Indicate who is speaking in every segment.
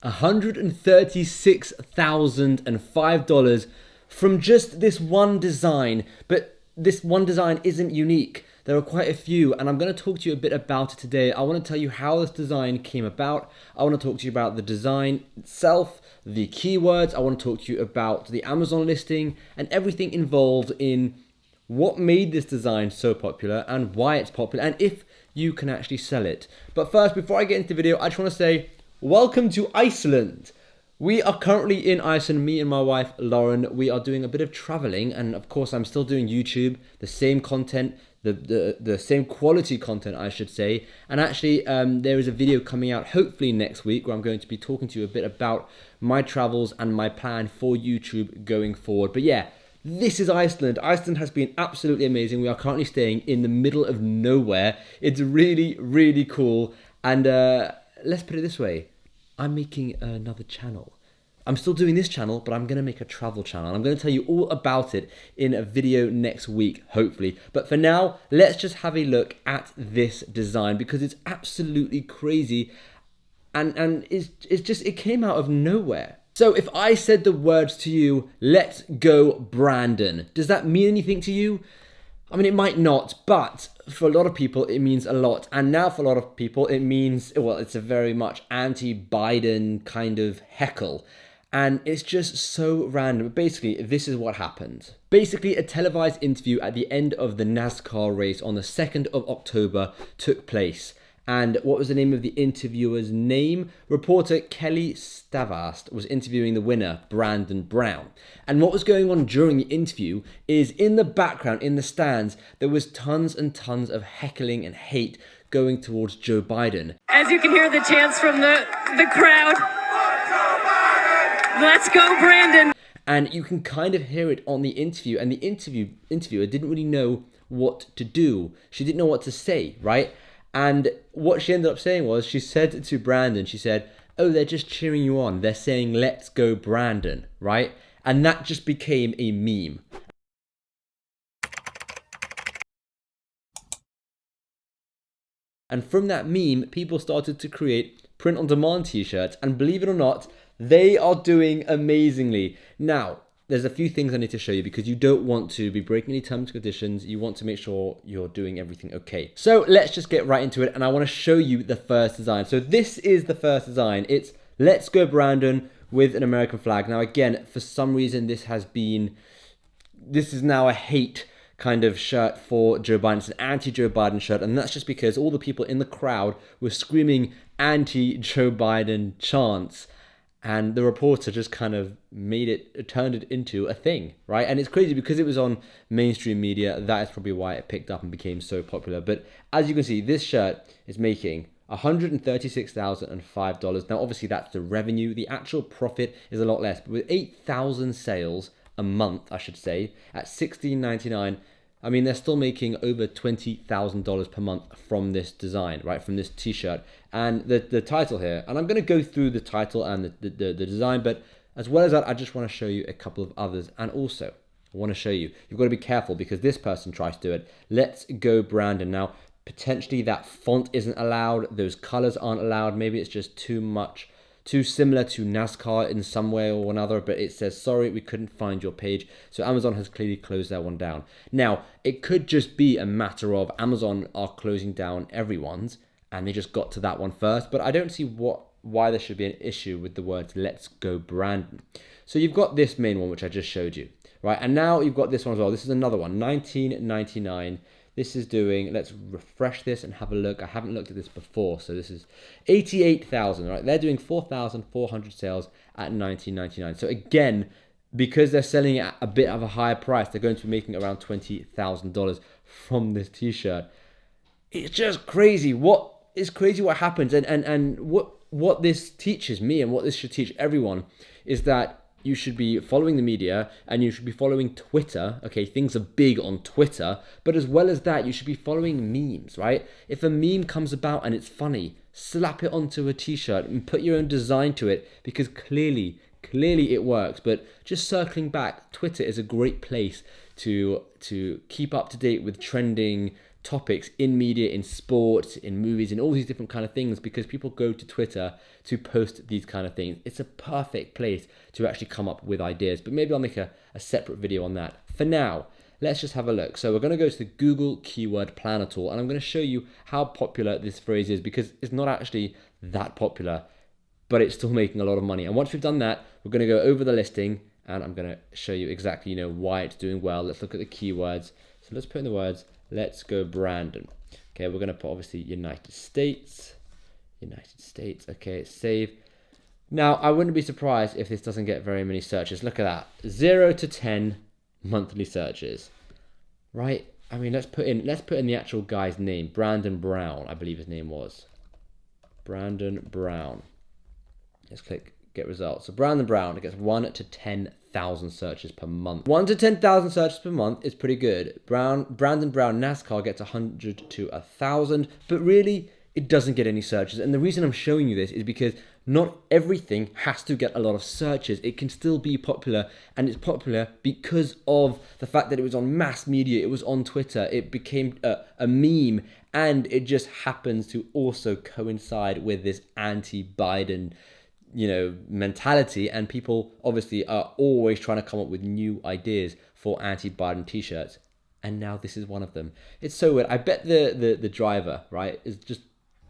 Speaker 1: $136,005 from just this one design. But this one design isn't unique. There are quite a few, and I'm going to talk to you a bit about it today. I want to tell you how this design came about. I want to talk to you about the design itself, the keywords. I want to talk to you about the Amazon listing and everything involved in what made this design so popular and why it's popular and if you can actually sell it. But first, before I get into the video, I just want to say welcome to Iceland. We are currently in Iceland, me and my wife Lauren. We are doing a bit of traveling, and of course I'm still doing YouTube, the same content, the same quality content I should say. And actually there is a video coming out hopefully next week where I'm going to be talking to you a bit about my travels and my plan for YouTube going forward. But yeah, this is Iceland. Iceland has been absolutely amazing. We are currently staying in the middle of nowhere. It's really, really cool. And let's put it this way. I'm making another channel. I'm still doing this channel, but I'm going to make a travel channel. I'm going to tell you all about it in a video next week, hopefully. But for now, let's just have a look at this design because it's absolutely crazy. And it came out of nowhere. So if I said the words to you, let's go Brandon, does that mean anything to you? I mean, it might not, but for a lot of people, it means a lot. And now for a lot of people, it means, well, it's a very much anti-Biden kind of heckle. And it's just so random. But basically, this is what happened. Basically, a televised interview at the end of the NASCAR race on the 2nd of October took place. And what was the name of the interviewer's name? Reporter Kelly Stavast was interviewing the winner, Brandon Brown. And what was going on during the interview is in the background, in the stands, there was tons and tons of heckling and hate going towards Joe Biden.
Speaker 2: As you can hear the chants from the crowd, let's go Brandon.
Speaker 1: And you can kind of hear it on the interview. And the interviewer didn't really know what to do. She didn't know what to say, right? And what she ended up saying was, she said to Brandon, she said, oh, they're just cheering you on. They're saying, let's go Brandon, right? And that just became a meme. And from that meme, people started to create print-on-demand t-shirts. And believe it or not, they are doing amazingly. Now, there's a few things I need to show you because you don't want to be breaking any terms and conditions. You want to make sure you're doing everything okay. So let's just get right into it. And I want to show you the first design. So this is the first design. It's Let's Go Brandon with an American flag. Now, again, for some reason, this is now a hate kind of shirt for Joe Biden. It's an anti-Joe Biden shirt. And that's just because all the people in the crowd were screaming anti-Joe Biden chants. And the reporter just kind of turned it into a thing, right? And it's crazy because it was on mainstream media. That is probably why it picked up and became so popular. But as you can see, this shirt is making $136,005. Now, obviously, that's the revenue. The actual profit is a lot less. But with 8,000 sales a month, I should say, at $16.99, I mean, they're still making over $20,000 per month from this design, right? From this t-shirt. And the title here, and I'm going to go through the title and the design, but as well as that, I just want to show you a couple of others. And also, I want to show you, you've got to be careful because this person tries to do it. Let's go Brandon. Now, potentially that font isn't allowed. Those colors aren't allowed. Maybe it's just too similar to NASCAR in some way or another, but it says, sorry, we couldn't find your page. So Amazon has clearly closed that one down. Now, it could just be a matter of Amazon are closing down everyone's and they just got to that one first, but I don't see why there should be an issue with the words Let's Go Brandon. So you've got this main one, which I just showed you, right? And now you've got this one as well. This is another one, $19.99. This is doing, let's refresh this and have a look. I haven't looked at this before, so this is 88,000, right? They're doing 4,400 sales at $19.99. So again, because they're selling it at a bit of a higher price, they're going to be making around $20,000 from this t-shirt. It's just crazy. It's crazy what happens. And what this teaches me and what this should teach everyone is that you should be following the media and you should be following Twitter. Okay, things are big on Twitter, but as well as that, you should be following memes, right? If a meme comes about and it's funny, slap it onto a t-shirt and put your own design to it because clearly it works. But just circling back, Twitter is a great place to keep up to date with trending topics in media, in sports, in movies, in all these different kind of things, because people go to Twitter to post these kind of things. It's a perfect place to actually come up with ideas, but maybe I'll make a separate video on that. For now, let's just have a look. So we're going to go to the Google Keyword Planner tool, and I'm going to show you how popular this phrase is, because it's not actually that popular, but it's still making a lot of money. And once we've done that, we're going to go over the listing, and I'm going to show you exactly, why it's doing well. Let's look at the keywords. So let's put in the words, let's go Brandon. Okay, we're going to put obviously United States. Okay, save. Now, I wouldn't be surprised if this doesn't get very many searches. Look at that, 0 to 10 monthly searches, right? I mean, let's put in the actual guy's name, Brandon Brown, I believe his name was. Brandon Brown. Let's click get results. So Brandon Brown, it gets 1 to 10,000 searches per month. 1 to 10,000 searches per month is pretty good. Brandon Brown NASCAR gets 100 to 1,000, but really it doesn't get any searches. And the reason I'm showing you this is because not everything has to get a lot of searches. It can still be popular, and it's popular because of the fact that it was on mass media, it was on Twitter, it became a meme, and it just happens to also coincide with this anti-Biden mentality, and people obviously are always trying to come up with new ideas for anti-Biden t-shirts, and now this is one of them. It's so weird. I bet the driver, right, is just,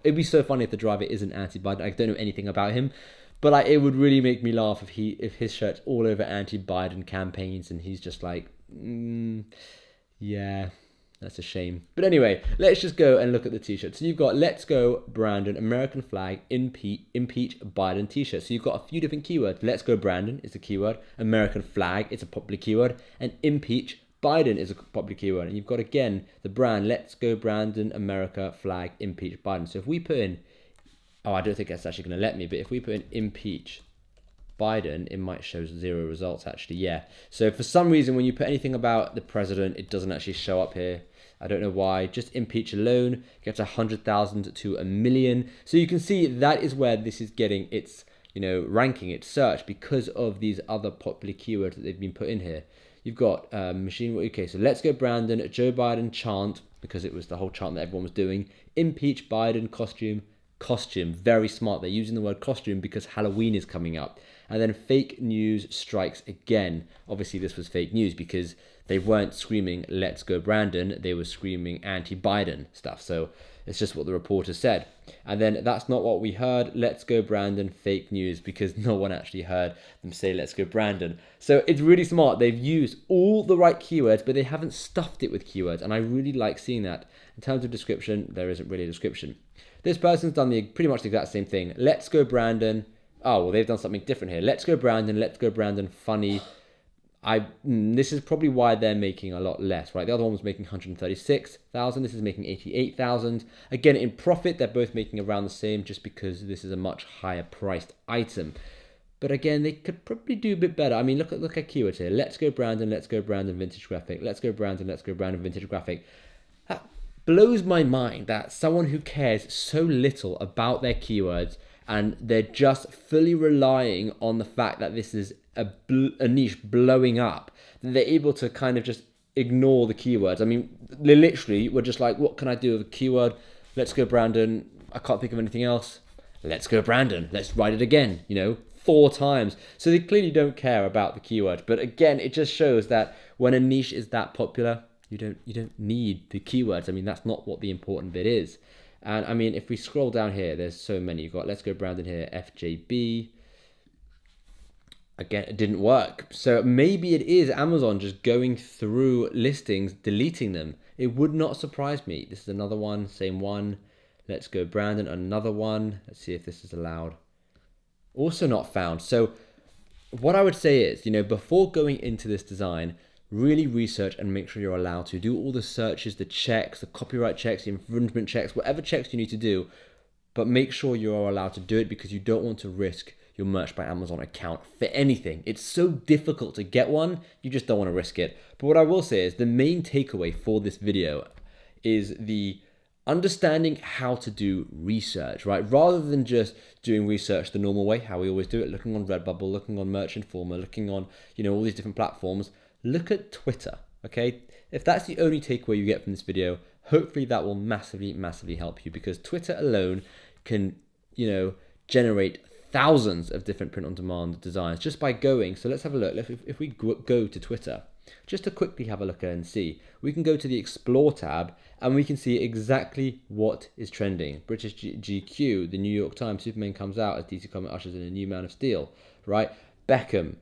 Speaker 1: it'd be so funny if the driver isn't anti-Biden. I don't know anything about him, but it would really make me laugh if his shirt's all over anti-Biden campaigns and he's just like, yeah, that's a shame. But anyway, let's just go and look at the t-shirt. So you've got let's go Brandon, American flag, impeach Biden t-shirt. So you've got a few different keywords. Let's go Brandon is a keyword, American flag is a popular keyword, and impeach Biden is a popular keyword. And you've got again the brand, let's go Brandon, America flag, impeach Biden. So if we put in, I don't think that's actually going to let me, but if we put in impeach Biden, it might show 0 results actually. Yeah, so for some reason when you put anything about the president, it doesn't actually show up here. I don't know why. Just impeach alone gets 100,000 to 1 million. So you can see that is where this is getting its ranking, its search, because of these other popular keywords that they've been put in here. You've got machine. Okay, so let's go Brandon, Joe Biden chant, because it was the whole chant that everyone was doing. Impeach Biden costume, very smart. They're using the word costume because Halloween is coming up. And then fake news strikes again. Obviously this was fake news because they weren't screaming let's go Brandon, they were screaming anti-Biden stuff. So it's just what the reporter said. And then that's not what we heard, let's go Brandon, fake news, because no one actually heard them say let's go Brandon. So it's really smart. They've used all the right keywords, but they haven't stuffed it with keywords, and I really like seeing that. In terms of description, there isn't really a description. This person's done pretty much the exact same thing. Let's go Brandon. Oh, well, they've done something different here. Let's go Brandon, funny. This is probably why they're making a lot less, right? The other one was making 136,000. This is making 88,000. Again, in profit, they're both making around the same, just because this is a much higher priced item. But again, they could probably do a bit better. I mean, look at keywords here. Let's go Brandon, vintage graphic. Let's go Brandon, vintage graphic. That blows my mind that someone who cares so little about their keywords, and they're just fully relying on the fact that this is a niche blowing up, they're able to kind of just ignore the keywords. I mean, they literally were just like, what can I do with a keyword? Let's go Brandon. I can't think of anything else. Let's go Brandon. Let's write it again, 4 times. So they clearly don't care about the keyword. But again, it just shows that when a niche is that popular, you don't need the keywords. I mean, that's not what the important bit is. And I mean, if we scroll down here, there's so many. You've got let's go Brandon here, FJB. Again, it didn't work. So maybe it is Amazon just going through listings, deleting them. It would not surprise me. This is another one, same one. Let's go Brandon, another one. Let's see if this is allowed. Also not found. So what I would say is, before going into this design, really research and make sure you're allowed to do all the searches, the checks, the copyright checks, the infringement checks, whatever checks you need to do, but make sure you are allowed to do it, because you don't want to risk your Merch by Amazon account for anything. It's so difficult to get one, you just don't want to risk it. But what I will say is the main takeaway for this video is the understanding how to do research, right? Rather than just doing research the normal way, how we always do it, looking on Redbubble, looking on Merch Informer, looking on, all these different platforms, look at Twitter, okay? If that's the only takeaway you get from this video, Hopefully that will massively help you, because Twitter alone can, generate thousands of different print on demand designs just by going. So let's have a look. If we go to Twitter, just to quickly have a look and see, we can go to the Explore tab and we can see exactly what is trending. British GQ, the New York Times, Superman comes out as DC Comics ushers in a new Man of Steel, right? Beckham,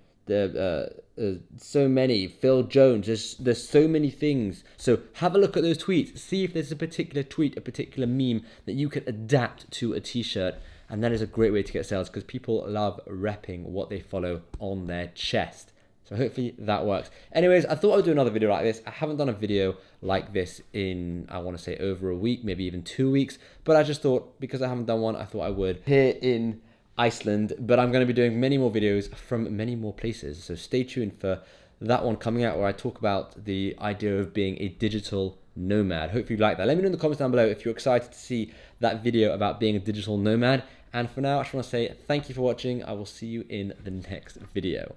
Speaker 1: so many, Phil Jones, there's so many things. So have a look at those tweets, see if there's a particular tweet, a particular meme that you can adapt to a t-shirt, and that is a great way to get sales, because people love repping what they follow on their chest. So hopefully that works. Anyways, I thought I would do another video like this. I haven't done a video like this in, I want to say, over a week, maybe even 2 weeks, but I just thought, because I haven't done one, I thought I would here in Iceland. But I'm going to be doing many more videos from many more places, so stay tuned for that one coming out, where I talk about the idea of being a digital nomad. Hopefully you like that. Let me know in the comments down below if you're excited to see that video about being a digital nomad. And for now, I just want to say thank you for watching. I will see you in the next video.